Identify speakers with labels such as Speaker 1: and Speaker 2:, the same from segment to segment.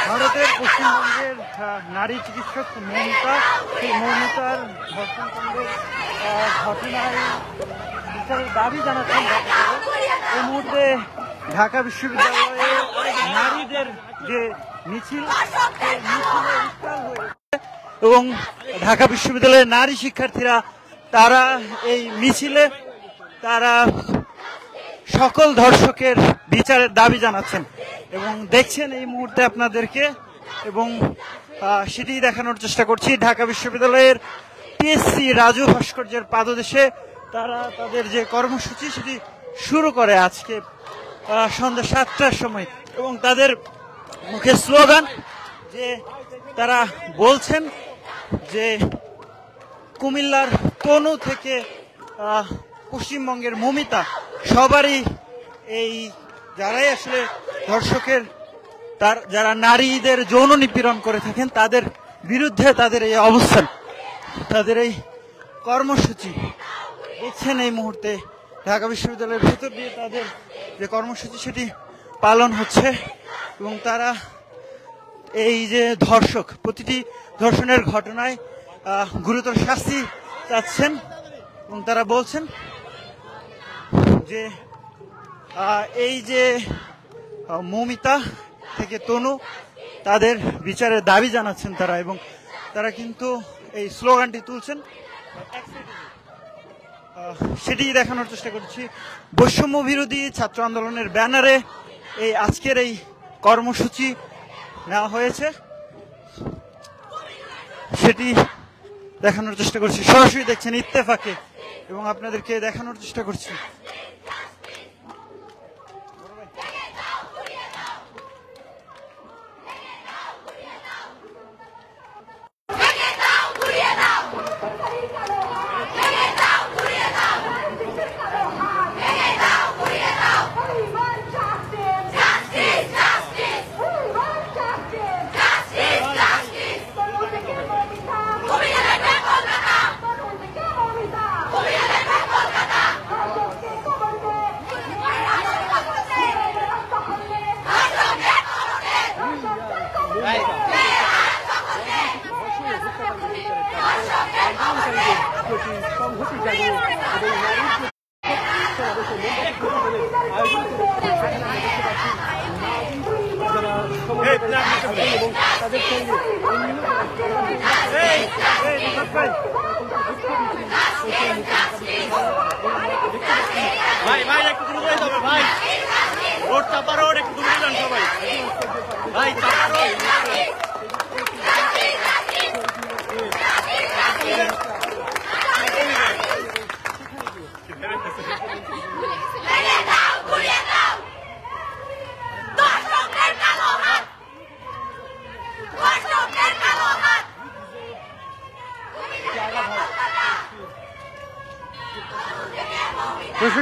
Speaker 1: ভারতের পশ্চিমবঙ্গের নারী চিকিৎসক মৌমিতা, সেই মৌমিতার ধর্ষণকাণ্ডের ঘটনায় বিচারের দাবি জানাচ্ছেন। এই মুহূর্তে ঢাকা বিশ্ববিদ্যালয়ে নারীদের যে মিছিল, সেই মিছিলে উত্তাল হয়েছে এবং ঢাকা বিশ্ববিদ্যালয়ের নারী শিক্ষার্থীরা তারা এই মিছিলে তারা সকল ধর্ষকের বিচারের দাবি জানাচ্ছেন এবং দেখছেন এই মুহূর্তে আপনাদেরকে, এবং সেটি দেখানোর চেষ্টা করছি। ঢাকা বিশ্ববিদ্যালয়ের পিএসসি রাজু ভাস্কর্যের পাদদেশে তারা তাদের যে কর্মসূচি সেটি শুরু করে আজকে সন্ধ্যা 7টার সময়, এবং তাদের মুখে স্লোগান যে তারা বলছেন যে কুমিল্লার তনু থেকে পশ্চিমবঙ্গের মৌমিতা সবারই এই যারাই আসলে ধর্ষকের যারা নারীদের যৌন নিপীড়ন করে থাকেন তাদের বিরুদ্ধে তাদের এই অবস্থান, তাদের এই কর্মসূচি দেখছেন এই মুহূর্তে ঢাকা বিশ্ববিদ্যালয়ের ভেতর দিয়ে তাদের যে কর্মসূচি সেটি পালন হচ্ছে। এবং তারা এই যে ধর্ষক, প্রতিটি ধর্ষণের ঘটনায় গুরুতর শাস্তি চাচ্ছেন এবং তারা বলছেন যে এই যে মৌমিতা থেকে তনু তাদের বিচারের দাবি জানাচ্ছেন তারা, এবং তারা কিন্তু এই স্লোগানটি তুলছেন। সেটি দেখানোর চেষ্টা করছি। বৈষম্য বিরোধী ছাত্র আন্দোলনের ব্যানারে এই আজকের এই কর্মসূচি নেওয়া হয়েছে, সেটি দেখানোর চেষ্টা করছি। সরাসরি দেখছেন ইত্তেফাকে এবং আপনাদেরকে দেখানোর চেষ্টা করছি।
Speaker 2: ভাই ভাই একটু দূরে যেতে হবে ভাই, রোড চাপা রোড, একটু দূরে যান সবাই ভাই, চাপা রোড।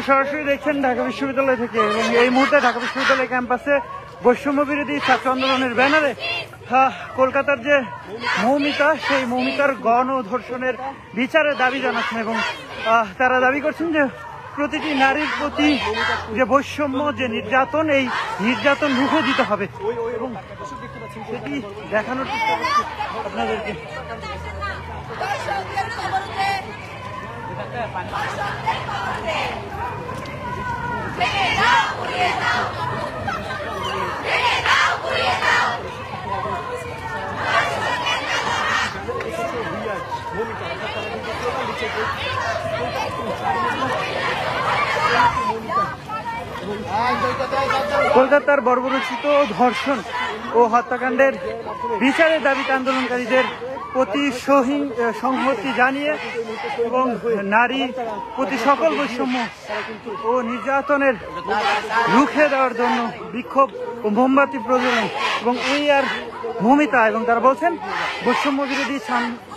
Speaker 1: সরাসরি দেখছেন ঢাকা বিশ্ববিদ্যালয় থেকে, এবং এই মুহূর্তে ঢাকা বিশ্ববিদ্যালয় ক্যাম্পাসে বৈষম্য বিরোধী ছাত্র আন্দোলনের ব্যানারে কলকাতার যে মৌমিতা, সেই মৌমিতার গণধর্ষণের বিচারের দাবি জানাচ্ছেন এবং তারা দাবি করছেন যে প্রতিটি নারীর প্রতি যে বৈষম্য, যে নির্যাতন, এই নির্যাতন রুখে দিতে হবে এবং সেটি দেখানোর চেষ্টা করছি আপনাদেরকে। কলকাতার বর্বরোচিত ধর্ষণ ও হত্যাকাণ্ডের বিচারের দাবিতে আন্দোলনকারীদের প্রতি সংহতি জানিয়ে এবং নারী প্রতি সকল বৈষম্য ও নির্যাতনের রুখে দেওয়ার জন্য বিক্ষোভ ও মোমবাতি প্রজ্বলন এবং এই আর মৌমিতা, এবং তারা বলছেন বৈষম্য বিরোধী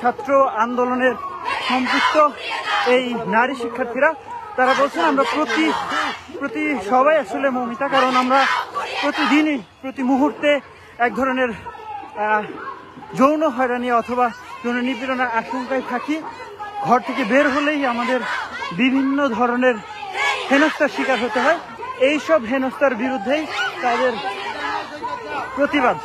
Speaker 1: ছাত্র আন্দোলনের সম্পৃক্ত এই নারী শিক্ষার্থীরা, তারা বলছেন আমরা প্রতি সবাই আসলে মৌমিতা, কারণ আমরা প্রতিদিনই প্রতি মুহূর্তে এক ধরনের যৌন হয়রানি অথবা যৌন নিপীড়নের আশঙ্কায় থাকি। ঘর থেকে বের হলেই আমাদের বিভিন্ন ধরনের হেনস্থার শিকার হতে হয়। এইসব হেনস্থার বিরুদ্ধেই তাদের প্রতিবাদ।